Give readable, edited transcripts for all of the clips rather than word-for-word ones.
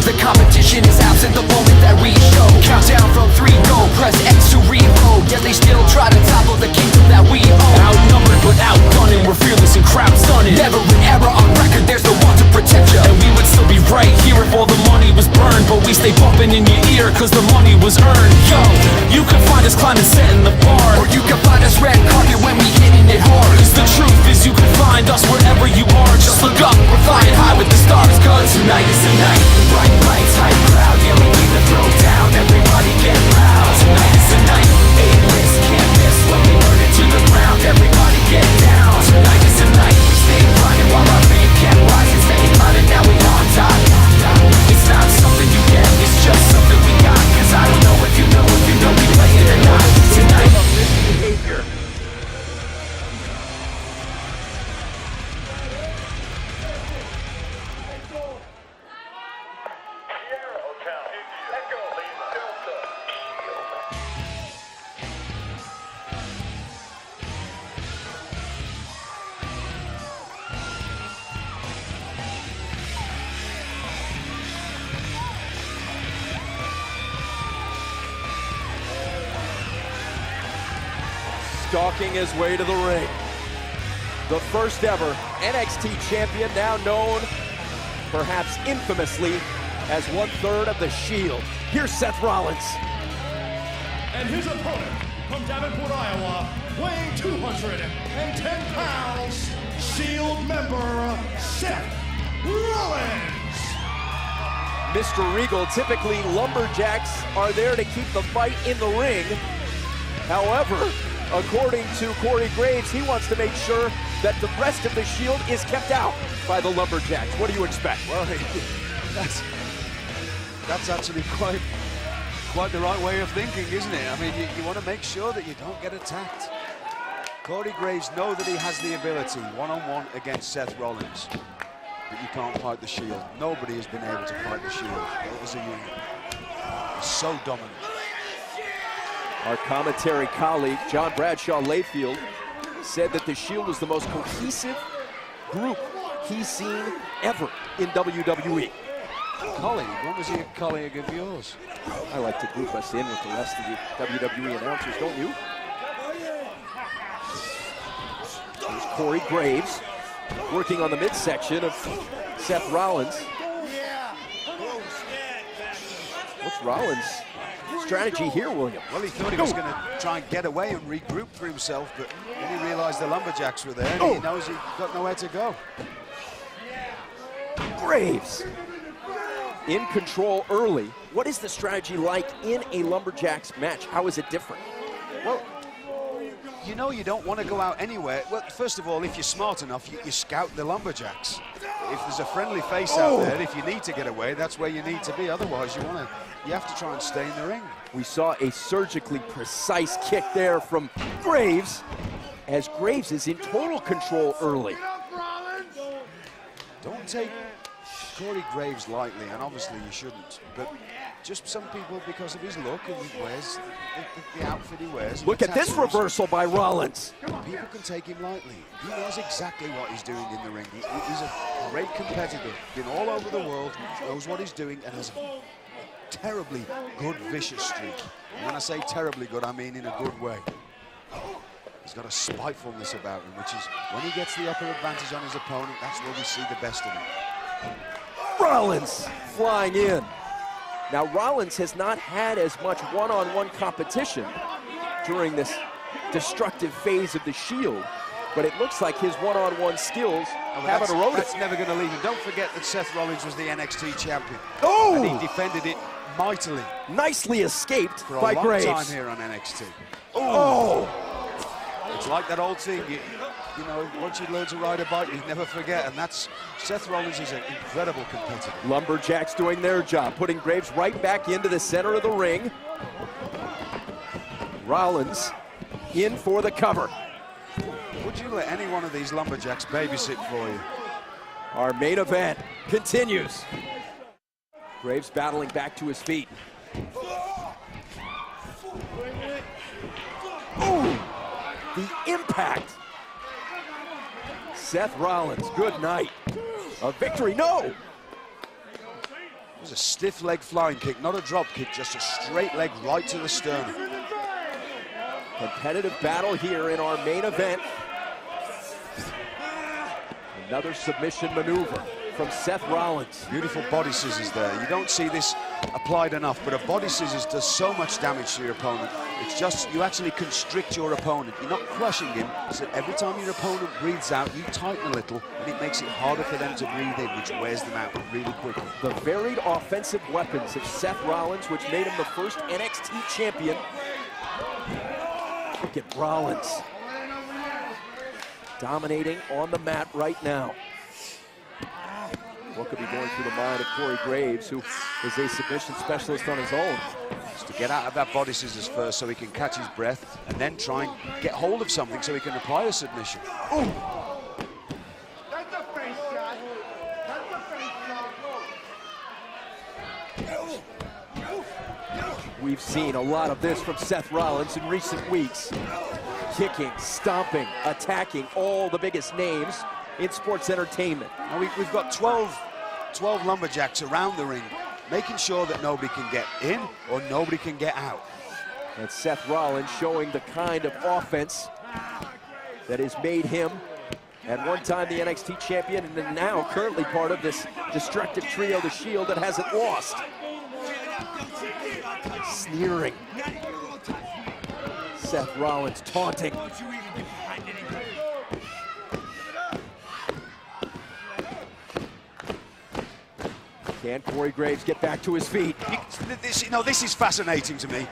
The competition is absent the moment that we show. Countdown from 3, go, press X to reload. Yet they still try to topple the kingdom that we own. Outnumbered but outdone, and we're fearless and crowd stunning. Never an error on record, there's no one to protect ya. And we would still be right here if all the money was burned. But we stay bumping in your ear cause the money was earned. Yo, you can find us climbing, setting the bar, or you can find us red carpet when we hitting it hard. Cause the truth is you can find us wherever you are. Just look up, we're flying high with the stars. Cause tonight is the night. Bright lights, hype crowd, yeah we keep the throw down. Everybody get loud. Tonight is the night. A-list can't miss when we burn it to the ground. Everybody get down. Tonight is the night. We stay grinding while our fame can't rise. And stay climbing, now we on top. It's not something you get, it's just something we got. Cause I don't know if you know we play it or not. Tonight behavior. Stalking his way to the ring. The first ever NXT champion, now known, perhaps infamously, as 1/3 of the Shield. Here's Seth Rollins. And his opponent, from Davenport, Iowa, weighing 210 pounds, Shield member, Seth Rollins. Mr. Regal, typically lumberjacks are there to keep the fight in the ring. However, according to Corey Graves, he wants to make sure that the rest of the Shield is kept out by the lumberjacks. What do you expect? Well, that's actually quite the right way of thinking, isn't it? I mean, you want to make sure that you don't get attacked. Corey Graves knows that he has the ability one-on-one against Seth Rollins, but you can't fight the Shield. Nobody has been able to fight the Shield as a unit. It's so dominant. Our commentary colleague, John Bradshaw Layfield, said that the Shield was the most cohesive group he's seen ever in WWE. Colleague? When was he a colleague of yours? I like to group us in with the rest of the WWE announcers, don't you? There's Corey Graves working on the midsection of Seth Rollins. What's Rollins' strategy here, William? Well, he thought he was going to try and get away and regroup for himself, but then he realized the lumberjacks were there and he knows he's got nowhere to go. Graves in control early. What is the strategy like in a lumberjacks match? How is it different? Well, you know you don't want to go out anywhere. Well, first of all, if you're smart enough, you scout the lumberjacks. If there's a friendly face out there, if you need to get away, that's where you need to be. Otherwise, you have to try and stay in the ring. We saw a surgically precise kick there from Graves, as Graves is in total control early. Don't take Corey Graves lightly, and obviously you shouldn't, but just some people, because of his look and he wears the outfit he wears. Look at this reversal by Rollins. People can take him lightly. He knows exactly what he's doing in the ring. He's a great competitor, been all over the world, knows what he's doing, and has a terribly good, vicious streak. And when I say terribly good, I mean in a good way. He's got a spitefulness about him, which is when he gets the upper advantage on his opponent, that's where we see the best of him. Rollins flying in. Now, Rollins has not had as much one-on-one competition during this destructive phase of the Shield, but it looks like his one-on-one skills haven't eroded. That's never going to leave him. Don't forget that Seth Rollins was the NXT champion. Oh! And he defended it mightily. Nicely escaped for a by long Graves. time here on NXT. Oh! It's like that old thing, you know, once you learn to ride a bike, you never forget, and that's, Seth Rollins is an incredible competitor. Lumberjacks doing their job, putting Graves right back into the center of the ring. Rollins in for the cover. Would you let any one of these lumberjacks babysit for you? Our main event continues. Graves battling back to his feet. Ooh, the impact. Seth Rollins, good night. A victory, no. was a stiff leg flying kick, not a drop kick, just a straight leg right to the sternum. Competitive battle here in our main event. Another submission maneuver from Seth Rollins. Beautiful body scissors there. You don't see this applied enough, but a body scissors does so much damage to your opponent. It's just, you actually constrict your opponent. You're not crushing him, so every time your opponent breathes out, you tighten a little, and it makes it harder for them to breathe in, which wears them out really quickly. The varied offensive weapons of Seth Rollins, which made him the first NXT champion. Look at Rollins dominating on the mat right now. What could be going through the mind of Corey Graves, who is a submission specialist on his own? Just to get out of that body scissors first so he can catch his breath, and then try and get hold of something so he can apply a submission. That's a face shot. That's a face shot. We've seen a lot of this from Seth Rollins in recent weeks. Kicking, stomping, attacking all the biggest names in sports entertainment. Now we've got 12 lumberjacks around the ring, making sure that nobody can get in or nobody can get out. And Seth Rollins showing the kind of offense that has made him at one time the NXT champion, and then now currently part of this destructive trio, the Shield, that hasn't lost. Sneering. Seth Rollins taunting. Can Corey Graves get back to his feet? This is fascinating to me.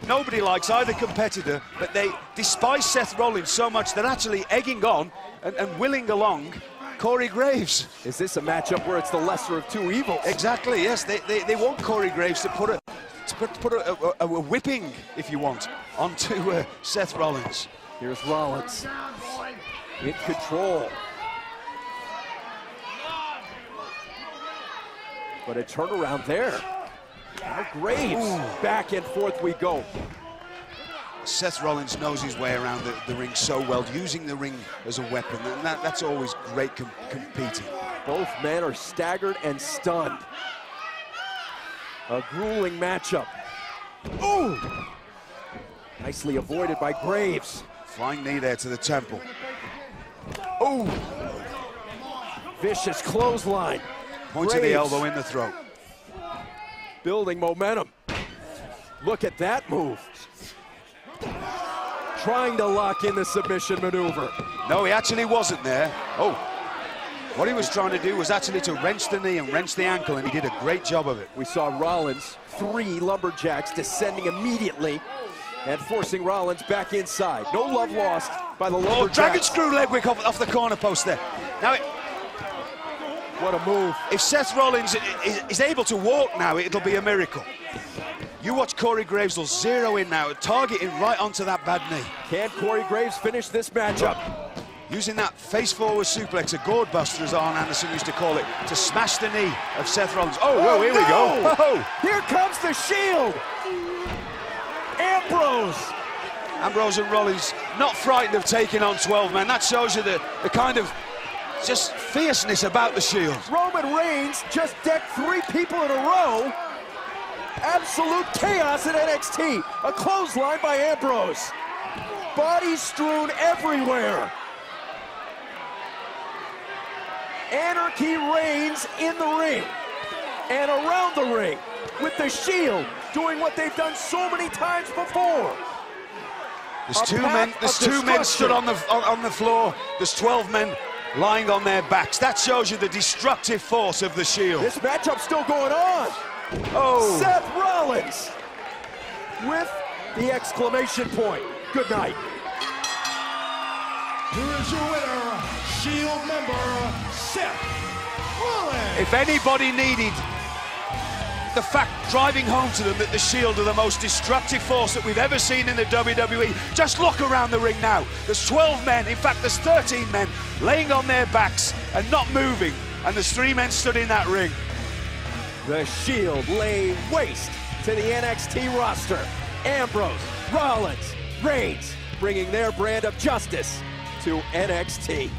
Nobody likes either competitor, but they despise Seth Rollins so much they're actually egging on and willing along Corey Graves. Is this a matchup where it's the lesser of two evils? Exactly, yes. They want Corey Graves to put a whipping, if you want, onto Seth Rollins. Here's Rollins in control. But a turnaround there. Now Graves, back and forth we go. Seth Rollins knows his way around the ring so well, using the ring as a weapon, and that's always great competing. Both men are staggered and stunned. A grueling matchup. Ooh! Nicely avoided by Graves. Flying knee there to the temple. Ooh! Vicious clothesline. Point of the elbow in the throat. Building momentum. Look at that move. Trying to lock in the submission maneuver. No, he actually wasn't there. Oh, what he was trying to do was actually to wrench the knee and wrench the ankle, and he did a great job of it. We saw Rollins, 3 lumberjacks descending immediately and forcing Rollins back inside. No love lost by the lumberjacks. Oh, dragon screw leg whip off the corner post there. Now, what a move. If Seth Rollins is able to walk now, it'll be a miracle. You watch Corey Graves will zero in now, targeting right onto that bad knee. Can Corey Graves finish this matchup? Using that face-forward suplex, a gourd buster, as Arn Anderson used to call it, to smash the knee of Seth Rollins. Oh, whoa, here we go. Oh. Here comes the Shield. Ambrose and Rollins not frightened of taking on 12 men. That shows you the kind of just fierceness about the Shield. Roman Reigns just decked 3 people in a row. Absolute chaos at NXT. A clothesline by Ambrose. Bodies strewn everywhere. Anarchy reigns in the ring and around the ring, with the Shield doing what they've done so many times before. There's two men stood on the floor. There's 12 men lying on their backs. That shows you the destructive force of the Shield. This matchup's still going on. Oh, Seth Rollins with the exclamation point. Good night. Here is your winner, Shield member, Seth Rollins. if anybody needed the fact driving home to them that the Shield are the most destructive force that we've ever seen in the WWE, just look around the ring now. There's 12 men, in fact there's 13 men laying on their backs and not moving, and there's 3 men stood in that ring. The Shield laying waste to the NXT roster. Ambrose, Rollins, Reigns, bringing their brand of justice to NXT.